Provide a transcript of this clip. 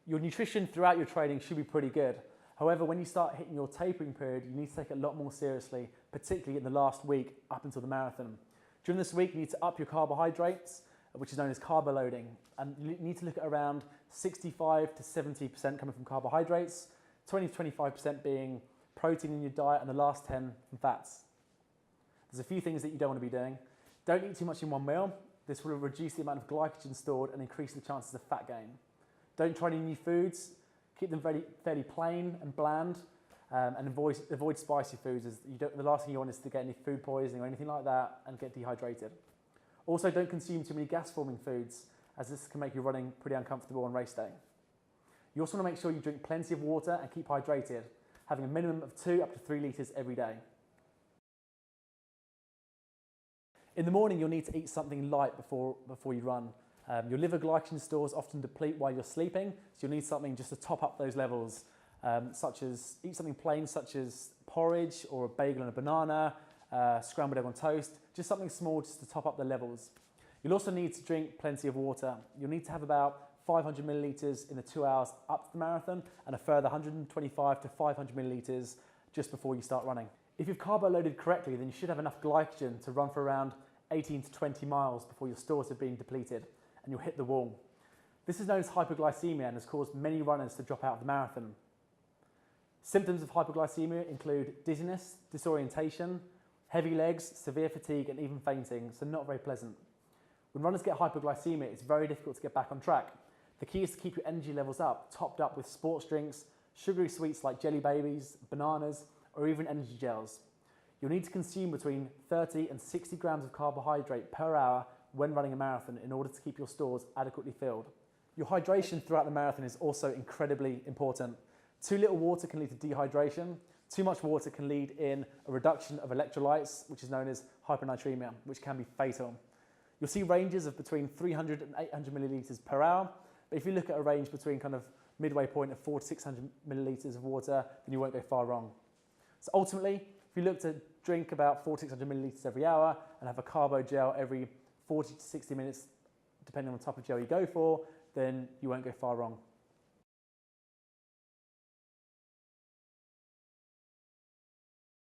Your nutrition throughout your training should be pretty good. However, when you start hitting your tapering period, you need to take it a lot more seriously, particularly in the last week up until the marathon. During this week, you need to up your carbohydrates, which is known as carbo loading, and you need to look at around 65 to 70% coming from carbohydrates, 20 to 25% being protein in your diet, and the last 10 from fats. There's a few things that you don't want to be doing. Don't eat too much in one meal. This will reduce the amount of glycogen stored and increase the chances of fat gain. Don't try any new foods. Keep them fairly plain and bland, and avoid spicy foods. As the last thing you want is to get any food poisoning or anything like that and get dehydrated. Also, don't consume too many gas-forming foods, as this can make you running pretty uncomfortable on race day. You also want to make sure you drink plenty of water and keep hydrated, having a minimum of 2 up to 3 litres every day. In the morning, you'll need to eat something light before you run. Your liver glycogen stores often deplete while you're sleeping, so you'll need something just to top up those levels, eat something plain such as porridge or a bagel and a banana, scrambled egg on toast, just something small just to top up the levels. You'll also need to drink plenty of water. You'll need to have about 500 millilitres in the 2 hours up to the marathon and a further 125 to 500 millilitres just before you start running. If you've carbo loaded correctly, then you should have enough glycogen to run for around 18 to 20 miles before your stores have been depleted and you'll hit the wall. This is known as hypoglycemia and has caused many runners to drop out of the marathon. Symptoms of hypoglycemia include dizziness, disorientation, heavy legs, severe fatigue, and even fainting, so not very pleasant. When runners get hypoglycemia, it's very difficult to get back on track. The key is to keep your energy levels up, topped up with sports drinks, sugary sweets like jelly babies, bananas, or even energy gels. You'll need to consume between 30 and 60 grams of carbohydrate per hour when running a marathon in order to keep your stores adequately filled. Your hydration throughout the marathon is also incredibly important. Too little water can lead to dehydration. Too much water can lead in a reduction of electrolytes, which is known as hypernatremia, which can be fatal. You'll see ranges of between 300 and 800 millilitres per hour, but if you look at a range between kind of midway point of 400 to 600 millilitres of water, then you won't go far wrong. So ultimately, if you look to drink about 400 to 600 millilitres every hour and have a carbo gel every 40 to 60 minutes, depending on the type of gel you go for, then you won't go far wrong.